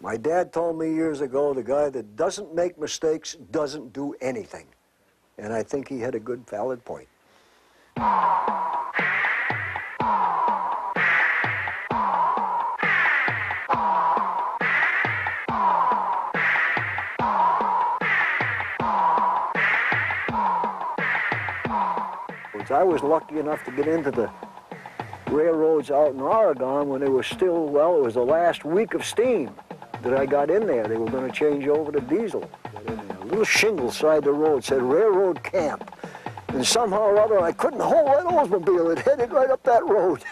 My dad told me years ago, the guy that doesn't make mistakes doesn't do anything. And I think he had a good, valid point. I was lucky enough to get into the railroads out in Oregon when they were still, well, it was the last week of steam that I got in there. They were going to change over to diesel. A little shingle side the road said railroad camp. And somehow or other I couldn't hold that Oldsmobile. It headed right up that road.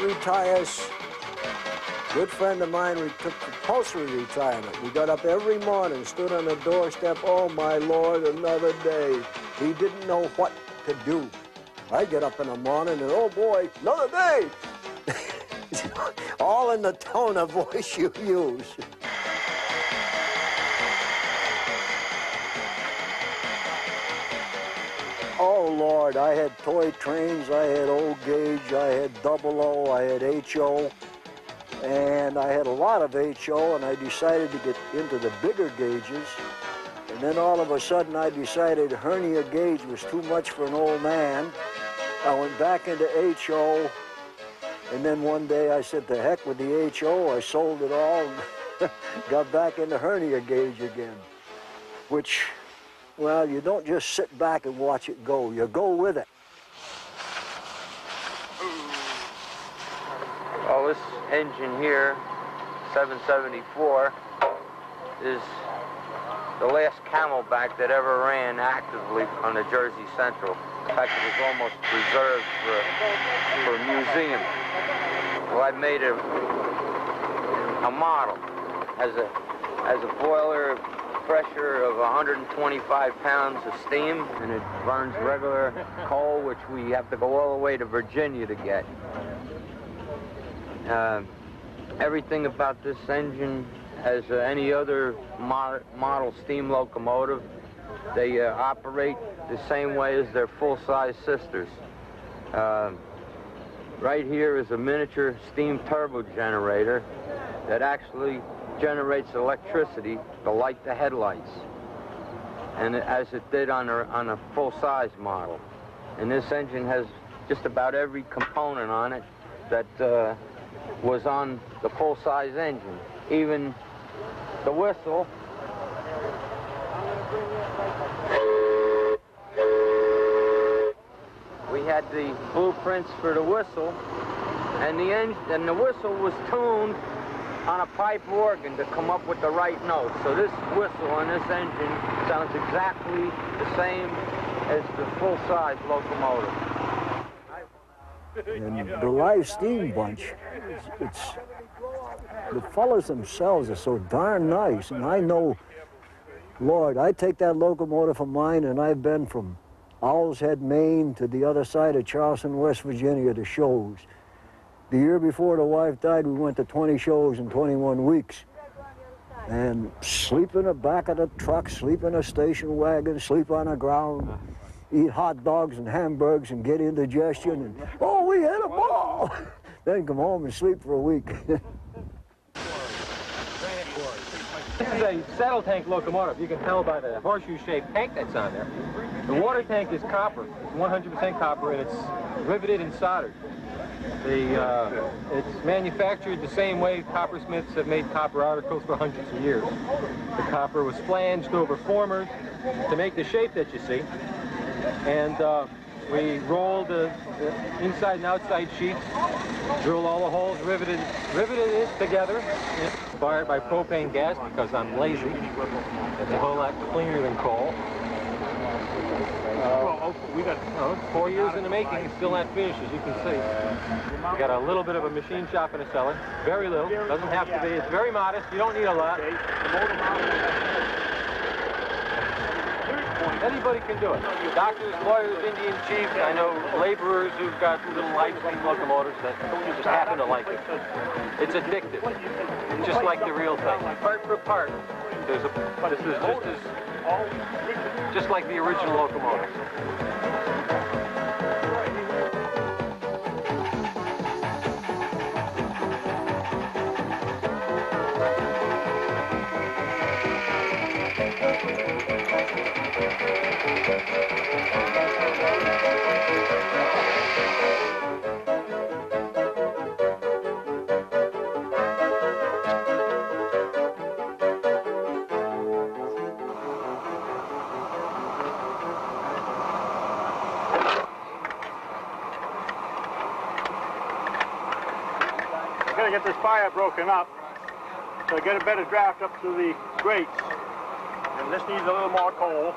Retires. Good friend of mine, we took compulsory retirement. We got up every morning, stood on the doorstep, oh my Lord, another day. He didn't know what to do. I get up in the morning and oh boy, another day. All in the tone of voice you use. Oh, Lord, I had toy trains, I had old gauge, I had double O, I had HO, and I had a lot of HO, and I decided to get into the bigger gauges. And then all of a sudden I decided hernia gauge was too much for an old man. I went back into HO, and then one day I said, to heck with the HO, I sold it all, and got back into hernia gauge again, which, well, you don't just sit back and watch it go. You go with it. Well, this engine here, 774, is the last Camelback that ever ran actively on the Jersey Central. In fact, it was almost reserved for a museum. Well, I made a model. Has a boiler pressure of 125 pounds of steam, and it burns regular coal, which we have to go all the way to Virginia to get. Everything about this engine, as any other model steam locomotive, they operate the same way as their full-size sisters. Right here is a miniature steam turbo generator that actually generates electricity to light the headlights, and as it did on a full-size model. And this engine has just about every component on it that was on the full-size engine. Even the whistle. We had the blueprints for the whistle, and the whistle was tuned on a pipe organ to come up with the right note. So this whistle on this engine sounds exactly the same as the full-size locomotive. And the live steam bunch, the fellas themselves are so darn nice. And I know, Lord, I take that locomotive of mine, and I've been from Owl's Head, Maine to the other side of Charleston, West Virginia to shows. The year before the wife died, we went to 20 shows in 21 weeks. And sleep in the back of the truck, sleep in a station wagon, sleep on the ground, eat hot dogs and hamburgers and get indigestion, and, oh, we had a ball! Then come home and sleep for a week. This is a saddle tank locomotive. You can tell by the horseshoe-shaped tank that's on there. The water tank is copper. It's 100% copper, and it's riveted and soldered. It's manufactured the same way coppersmiths have made copper articles for hundreds of years. The copper was flanged over formers to make the shape that you see, and we rolled the inside and outside sheets, drilled all the holes, riveted it together, fired by propane gas because I'm lazy. It's a whole lot cleaner than coal. We got 4 years in the making, it's still not finished, as you can see. We got a little bit of a machine shop in the cellar, very little, doesn't have to be, it's very modest, you don't need a lot. Anybody can do it. Doctors, lawyers, Indian chiefs, I know laborers who've got little light-steam locomotives that just happen to like it. It's addictive, just like the real thing. Part for part, this is just like the original locomotives. Get this fire broken up so I get a better draft up to the grates. And this needs a little more coal.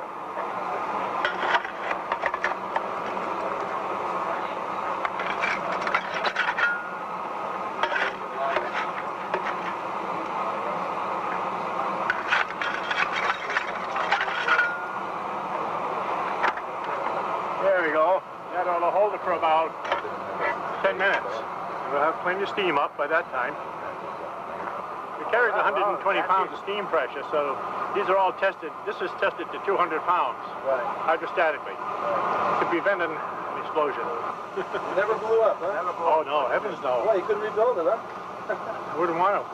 There we go. That ought to hold it for about 10 minutes. We'll have plenty of steam up by that time. It carries 120 pounds of steam pressure, so these are all tested. This is tested to 200 pounds hydrostatically to prevent an explosion. It never blew up, huh? Oh, no, heavens no. Well, you couldn't rebuild it, huh? I wouldn't want to.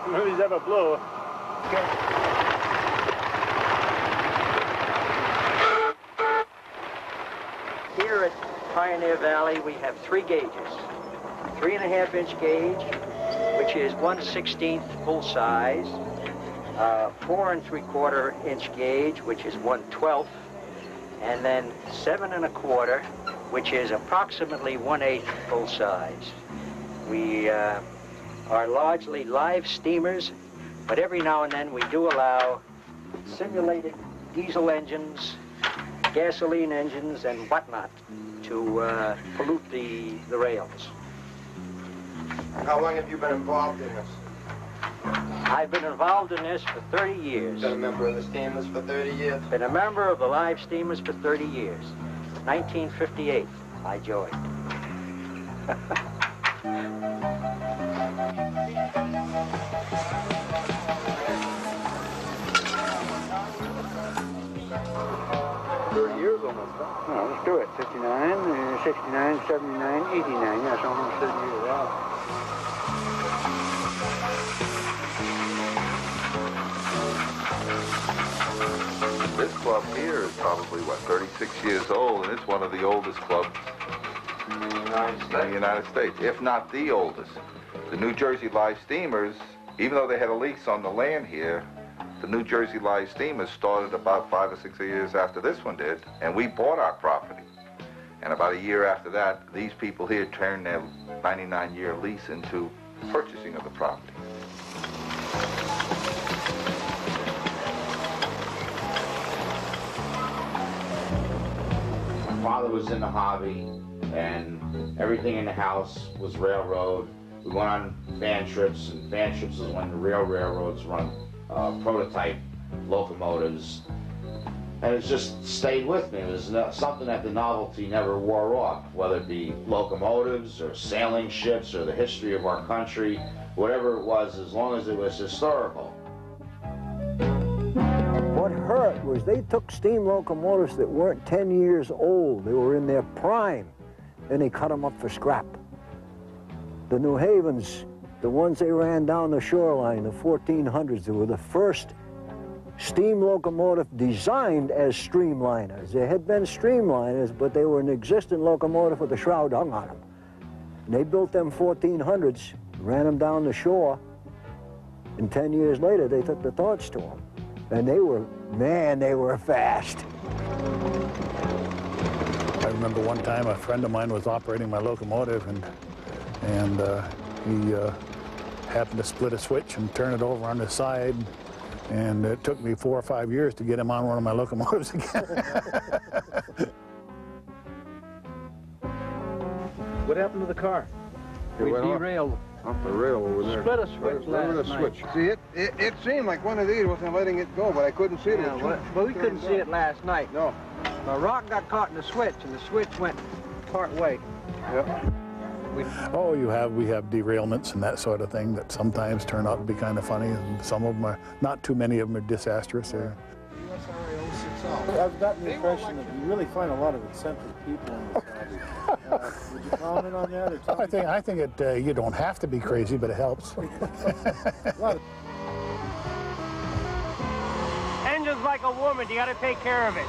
None of these ever blew. Here at Pioneer Valley, we have 3 gauges. 3.5-inch gauge, which is 1/16 full size, 4.75-inch gauge, which is 1/12, and then 7 1/4, which is approximately 1/8 full size. We are largely live steamers, but every now and then we do allow simulated diesel engines, gasoline engines, and whatnot to pollute the rails. How long have you been involved in this? I've been involved in this for 30 years. Been a member of the steamers for 30 years? Been a member of the live steamers for 30 years. 1958, I joined. Years almost, huh? No, let's do it. 59, 69, 79, 89. That's almost 30 years out. This club here is probably, what, 36 years old, and it's one of the oldest clubs in the United States, if not the oldest. The New Jersey Live Steamers, even though they had a lease on the land here, the New Jersey Live Steamers started about 5 or 6 years after this one did, and we bought our property. And about a year after that, these people here turned their 99-year lease into purchasing of the property. My father was in the hobby, and everything in the house was railroad. We went on fan trips, and fan trips is when the railroads run prototype locomotives, and it's just stayed with me. It was something that the novelty never wore off, whether it be locomotives or sailing ships or the history of our country, whatever it was, as long as it was historical. What hurt was they took steam locomotives that weren't 10 years old. They were in their prime, and they cut them up for scrap. The New Havens, the ones they ran down the shoreline, the 1400s, they were the first steam locomotive designed as streamliners. They had been streamliners, but they were an existing locomotive with a shroud hung on them. And they built them 1400s, ran them down the shore, and 10 years later they took the torch to them. And they were, man, they were fast. I remember one time a friend of mine was operating my locomotive, and he happened to split a switch and turn it over on the side, and it took me 4 or 5 years to get him on one of my locomotives again. What happened to the car? We derailed. Off the rail over there. Split a switch last night. See, it seemed like one of these wasn't letting it go, but I couldn't see it. Yeah, well, we couldn't see it last night. No. The rock got caught in the switch, and the switch went part way. Yep. Oh, we have derailments and that sort of thing that sometimes turn out to be kind of funny, and some of them are, not too many of them are disastrous. I've gotten the impression that you really find a lot of eccentric people in this hobby. Would you comment on that? Or I think it, you don't have to be crazy, but it helps. Engine's like a woman, you gotta take care of it.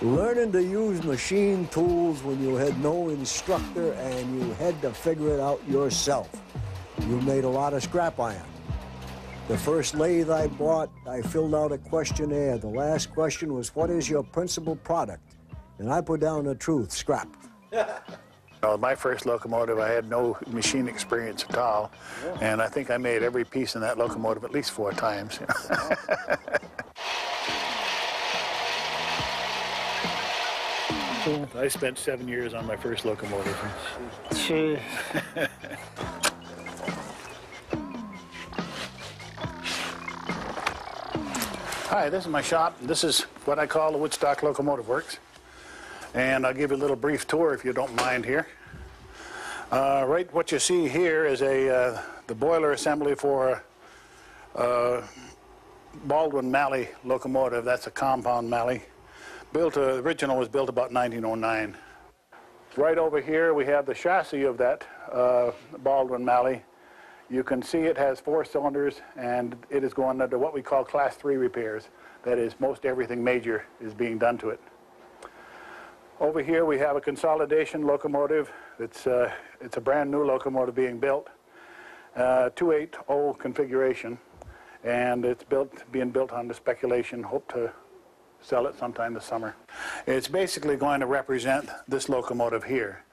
Learning to use machine tools when you had no instructor and you had to figure it out yourself. You made a lot of scrap iron. The first lathe I bought, I filled out a questionnaire. The last question was, what is your principal product? And I put down the truth, scrap. My first locomotive, I had no machine experience at all, and I think I made every piece in that locomotive at least 4 times. I spent 7 years on my first locomotive. Gee. Hi, this is my shop. This is what I call the Woodstock Locomotive Works. And I'll give you a little brief tour if you don't mind here. Right, what you see here is the boiler assembly for Baldwin Malley locomotive. That's a compound Malley. Original was built about 1909. Right over here we have the chassis of that Baldwin Malley. You can see it has 4 cylinders, and it is going under what we call Class 3 repairs. That is, most everything major is being done to it. Over here we have a consolidation locomotive. It's a brand new locomotive being built, 280 configuration, and it's being built on the speculation. Hope to sell it sometime this summer. It's basically going to represent this locomotive here.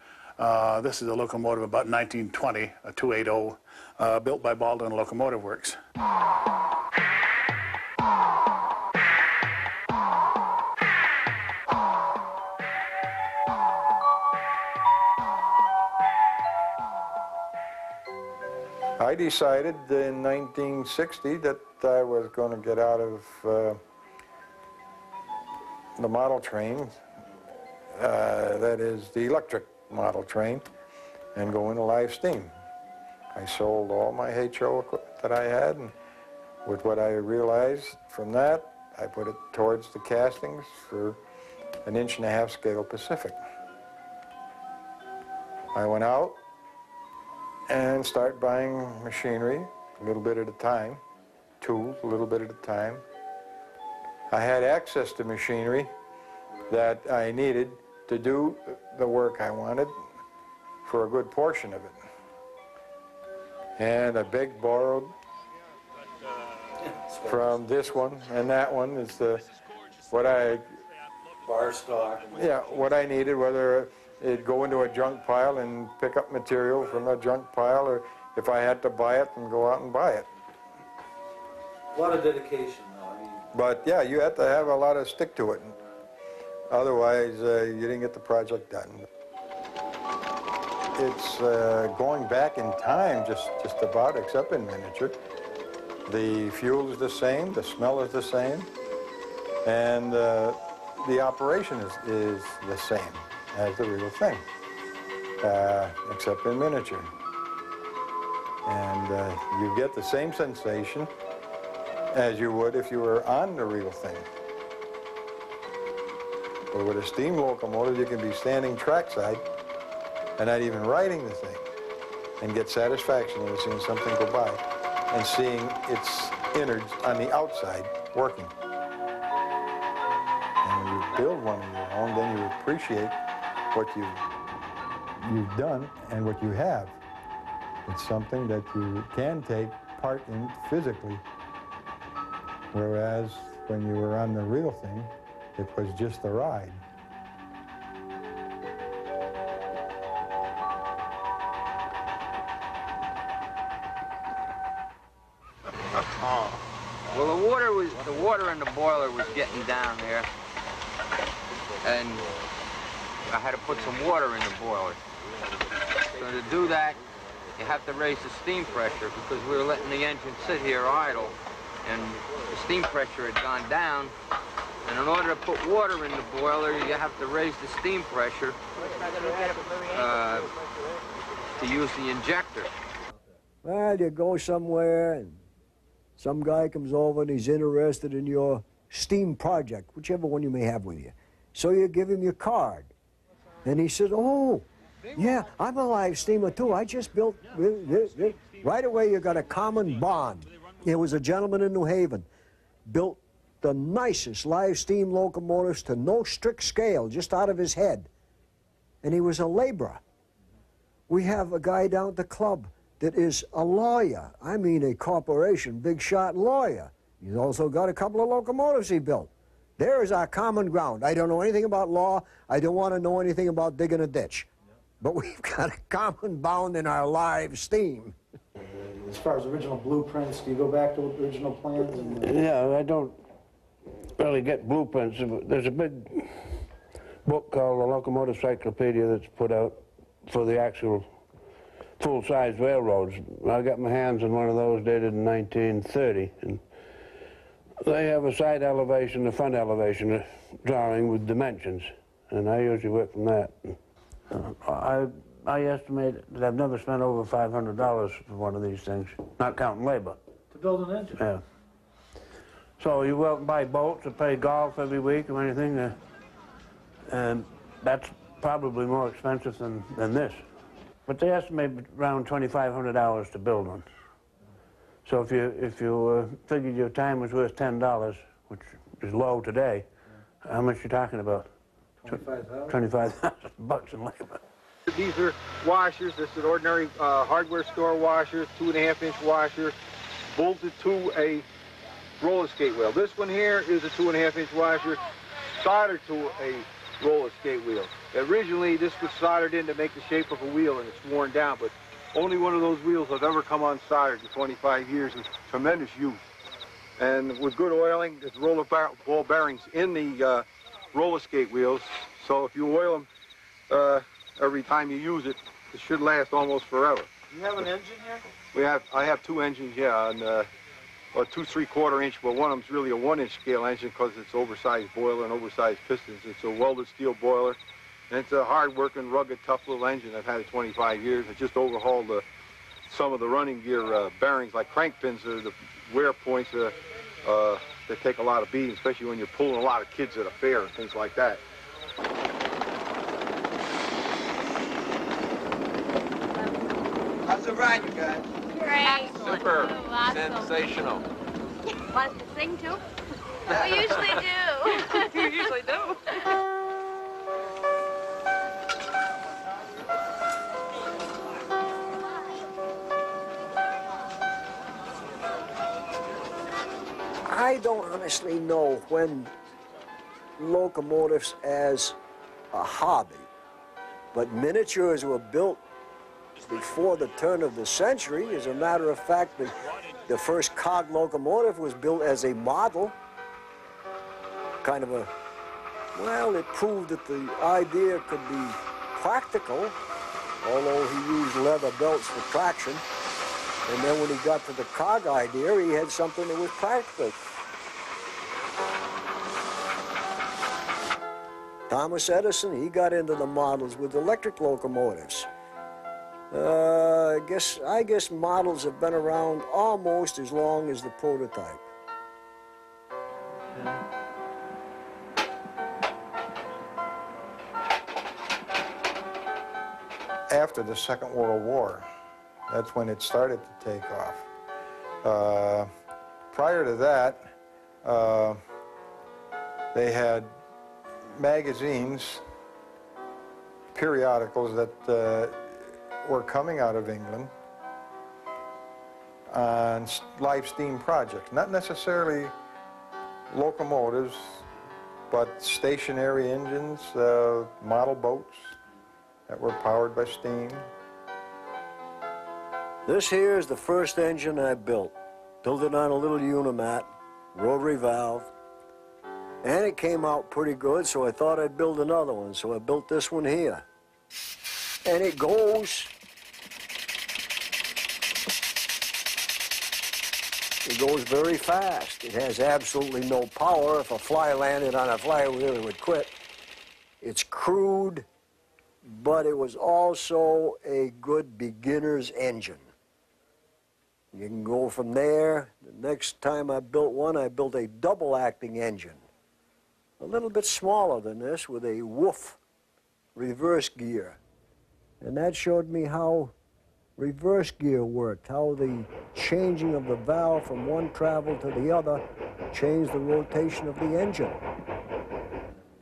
This is a locomotive about 1920, a 280, built by Baldwin Locomotive Works. I decided in 1960 that I was going to get out of the model train, that is the electric model train, and go into live steam. I sold all my HO equipment that I had, and with what I realized from that, I put it towards the castings for an 1.5" scale Pacific. I went out and started buying machinery, a little bit at a time, tools, a little bit at a time. I had access to machinery that I needed to do the work I wanted for a good portion of it. And I begged, borrowed from this one and that one is what I... Bar stock. Yeah, what I needed, whether it'd go into a junk pile and pick up material from a junk pile, or if I had to buy it, and go out and buy it. A lot of dedication, though. I mean... But yeah, you had to have a lot of stick to it. Otherwise, you didn't get the project done. It's going back in time just about, except in miniature. The fuel is the same, the smell is the same, and the operation is the same as the real thing, except in miniature. And you get the same sensation as you would if you were on the real thing. But with a steam locomotive, you can be standing trackside and not even riding the thing. and get satisfaction in seeing something go by and seeing its innards on the outside working. And when you build one of your own, then you appreciate what you've done and what you have. It's something that you can take part in physically, whereas when you were on the real thing, it was just a ride. Well, the water in the boiler was getting down there, and I had to put some water in the boiler. So to do that, you have to raise the steam pressure because we were letting the engine sit here idle, and the steam pressure had gone down. And in order to put water in the boiler, you have to raise the steam pressure to use the injector. Well, you go somewhere and some guy comes over and he's interested in your steam project, whichever one you may have with you. So you give him your card. And he says, oh, yeah, I'm a live steamer too. I just built this. Right away you got a common bond. There was a gentleman in New Haven, built the nicest live steam locomotives to no strict scale, just out of his head. And he was a laborer. We have a guy down at the club that is a lawyer. I mean a corporation, big shot lawyer. He's also got a couple of locomotives he built. There is our common ground. I don't know anything about law. I don't want to know anything about digging a ditch. But we've got a common bound in our live steam. As far as original blueprints, do you go back to original plans? Yeah, I don't really get blueprints. There's a big book called the Locomotive Cyclopedia that's put out for the actual full-size railroads. I got my hands on one of those dated in 1930, and they have a side elevation, a front elevation drawing with dimensions, and I usually work from that. I estimate that I've never spent over $500 for one of these things, not counting labor. To build an engine? Yeah. So you go out and buy bolts or play golf every week or anything, and that's probably more expensive than this. But they estimate around $2,500 to build one. So if you figured your time was worth $10, which is low today, how much you talking about? $25,000 in labor. These are washers. This is an ordinary hardware store washer, 2.5-inch washer, bolted to a roller skate wheel. This one here is a 2.5-inch washer, soldered to a roller skate wheel. Originally, this was soldered in to make the shape of a wheel, and it's worn down, but only one of those wheels have ever come unsoldered in 25 years with tremendous use. And with good oiling, there's roller ball bearings in the roller skate wheels, so if you oil them every time you use it, it should last almost forever. You have an engine here? I have two engines, yeah, on a 2 3/4-inch, but one of them's really a 1-inch scale engine because it's oversized boiler and oversized pistons. It's a welded steel boiler, and it's a hard-working, rugged, tough little engine. I've had it 25 years. I just overhauled some of the running gear bearings, like crank pins, or the wear points that take a lot of beating, especially when you're pulling a lot of kids at a fair and things like that. How's the ride, you guys? Great. Super. Ooh, awesome. Sensational. Want us to sing too? We usually do. You usually do. I don't honestly know when locomotives as a hobby, but miniatures were built before the turn of the century. As a matter of fact, the first cog locomotive was built as a model. Kind of well, it proved that the idea could be practical, although he used leather belts for traction. And then when he got to the cog idea, he had something that was practical. Thomas Edison, he got into the models with electric locomotives. I guess models have been around almost as long as the prototype. After the Second World War, That's when it started to take off. Prior to that, they had magazines, periodicals that were coming out of England on live steam projects, not necessarily locomotives, but stationary engines, model boats that were powered by steam. This here is the first engine I built. Built it on a little Unimat, rotary valve, and it came out pretty good, so I thought I'd build another one, so I built this one here. And it goes very fast. It has absolutely no power. If a fly landed on a flywheel, it would quit. It's crude, but it was also a good beginner's engine. You can go from there. The next time I built one, I built a double-acting engine. A little bit smaller than this with a woof reverse gear. And that showed me how reverse gear worked, how the changing of the valve from one travel to the other changed the rotation of the engine.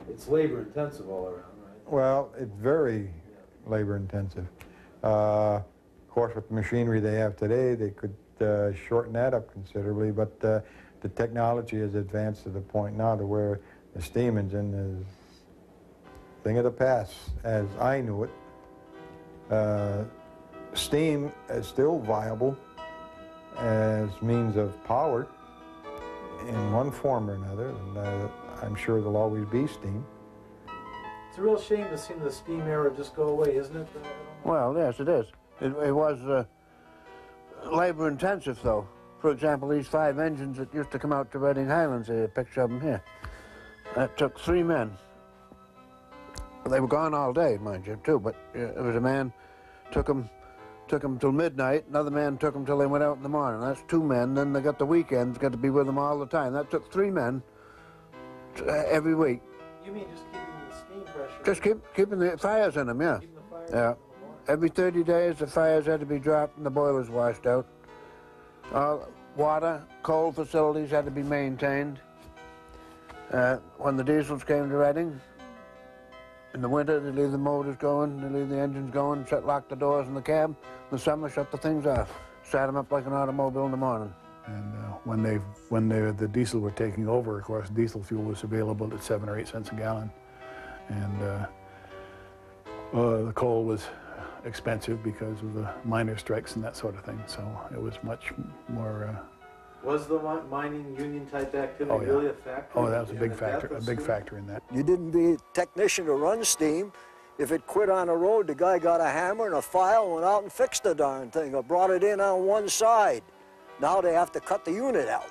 It's labor intensive all around, right? Well, it's very labor intensive. Of course, with the machinery they have today, they could shorten that up considerably, but the technology has advanced to the point now to where the steam engine is a thing of the past, as I knew it. Steam is still viable as means of power in one form or another, and I'm sure there'll always be steam. It's a real shame to see the steam era just go away, isn't it? Well, yes, it is. It was labor intensive, though. For example, these 5 engines that used to come out to Reading Highlands, a picture of them here. That took 3 men. They were gone all day, mind you, too, but there was a man took them till midnight, another man took them till they went out in the morning. That's 2 men, then they got the weekends, got to be with them all the time. That took 3 men every week. You mean just keeping the steam pressure? Just keeping the fires in them, yeah. Yeah. Every 30 days, the fires had to be dropped and the boilers washed out. Water, coal facilities had to be maintained. When the diesels came to Reading, in the winter, they leave the motors going, they leave the engines going, lock the doors in the cab. In the summer, shut the things off. Start them up like an automobile in the morning. And when the diesel were taking over, of course, diesel fuel was available at 7 or 8 cents a gallon. And the coal was expensive because of the miner strikes and that sort of thing. So it was much more... Was the mining union type activity really a factor? Oh, that was a big factor in that. You didn't be a technician to run steam. If it quit on the road, the guy got a hammer and a file, went out and fixed the darn thing, or brought it in on one side. Now they have to cut the unit out.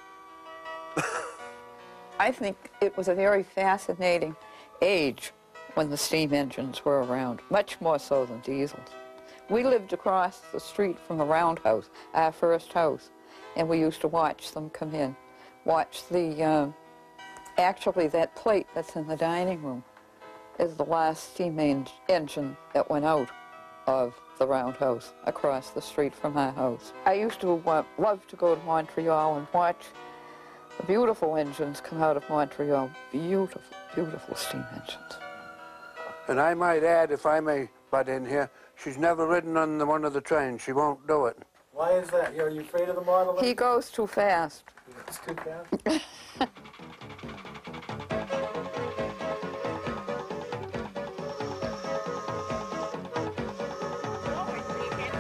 I think it was a very fascinating age when the steam engines were around, much more so than diesels. We lived across the street from a roundhouse, our first house, and we used to watch them come in. Watch the, actually that plate that's in the dining room is the last steam engine that went out of the roundhouse across the street from our house. I used to love to go to Montreal and watch the beautiful engines come out of Montreal. Beautiful, beautiful steam engines. And I might add, if I may butt in here, she's never ridden on one of the trains. She won't do it. Why is that? Are you afraid of the model? He goes too fast. It's too fast?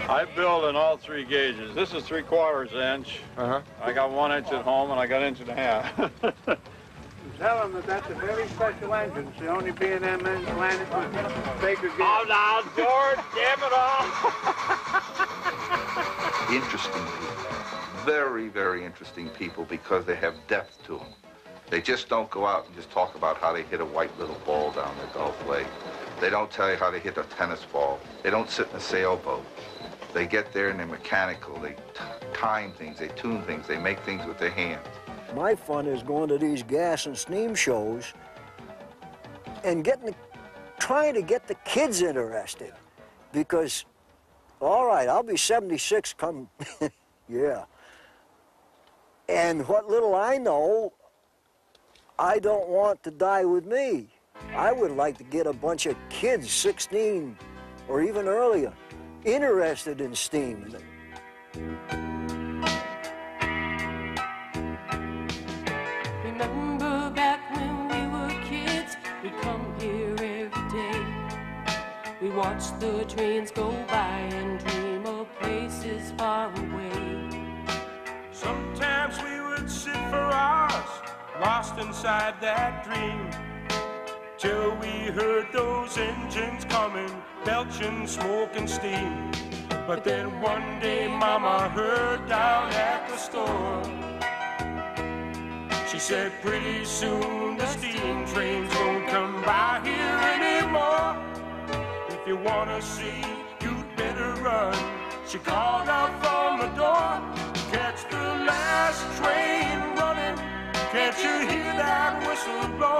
I build in all 3 gauges. This is 3/4 inch. I got 1 inch at home and I got 1.5 inches. Tell them that that's a very special engine. It's the only B&M engine landed with Baker gear. Oh, now, George, damn it all. Interesting people. Very, very interesting people because they have depth to them. They just don't go out and just talk about how they hit a white little ball down the Gulf Lake. They don't tell you how they hit a tennis ball. They don't sit in a sailboat. They get there and they're mechanical. They time things, they tune things, they make things with their hands. My fun is going to these gas and steam shows and trying to get the kids interested, because All right, I'll be 76 come, yeah. And what little I know, I don't want to die with me. I would like to get a bunch of kids, 16 or even earlier, interested in steam. Remember back when we were kids, we'd come here every day. We watched the trains go by and dream of places far away. Sometimes we would sit for hours, lost inside that dream, till we heard those engines coming, belching smoke and steam. But then one day Mama heard down at the store, she said pretty soon the steam trains won't come by here anymore. If you wanna see, you'd better run. She called out from the door, catch the last train running. Can't you hear that whistle blow?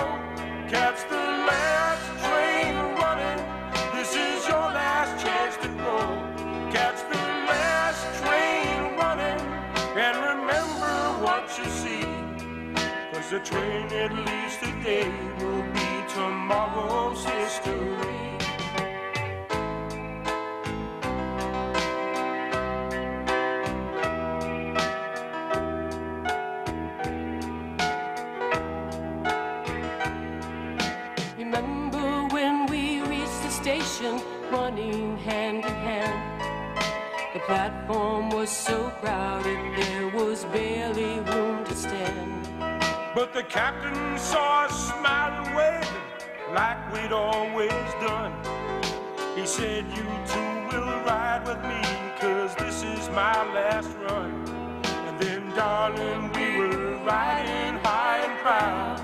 Catch the last train running. This is your last chance to go. Catch the last train running, and remember what you see, 'cause the train at least today will be tomorrow's history. Remember when we reached the station, running hand in hand. The platform was so crowded, there was barely room to stand. But the captain saw us smiling, waving like we'd always done. He said, you two will ride with me, 'cause this is my last run. And then, darling, we were riding high and proud.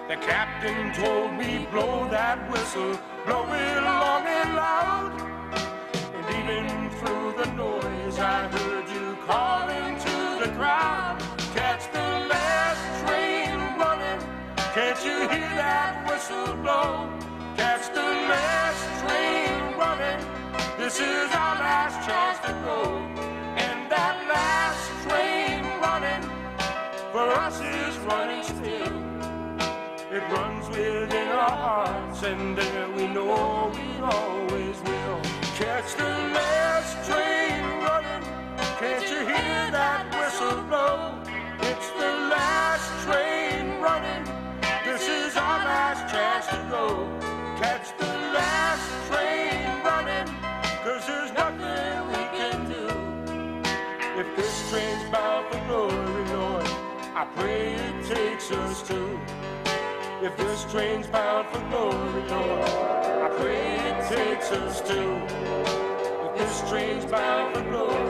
The captain told me, blow that whistle, blow it long and loud. And even through the noise, I heard you calling to the crowd. Catch the last train running, can't you hear that whistle blow? Catch the last train running, this is our last chance to go. And that last train running, for us is running still. It runs within our hearts, and there we know we always will. Catch the last train running, can't you hear that whistle blow? It's the last train running, this is our last chance to go. Catch the last train running, 'cause there's nothing we can do. If this train's bound for glory, Lord, I pray it takes us to. If this train's bound for glory, Lord, I pray it takes us to. If this train's bound for glory,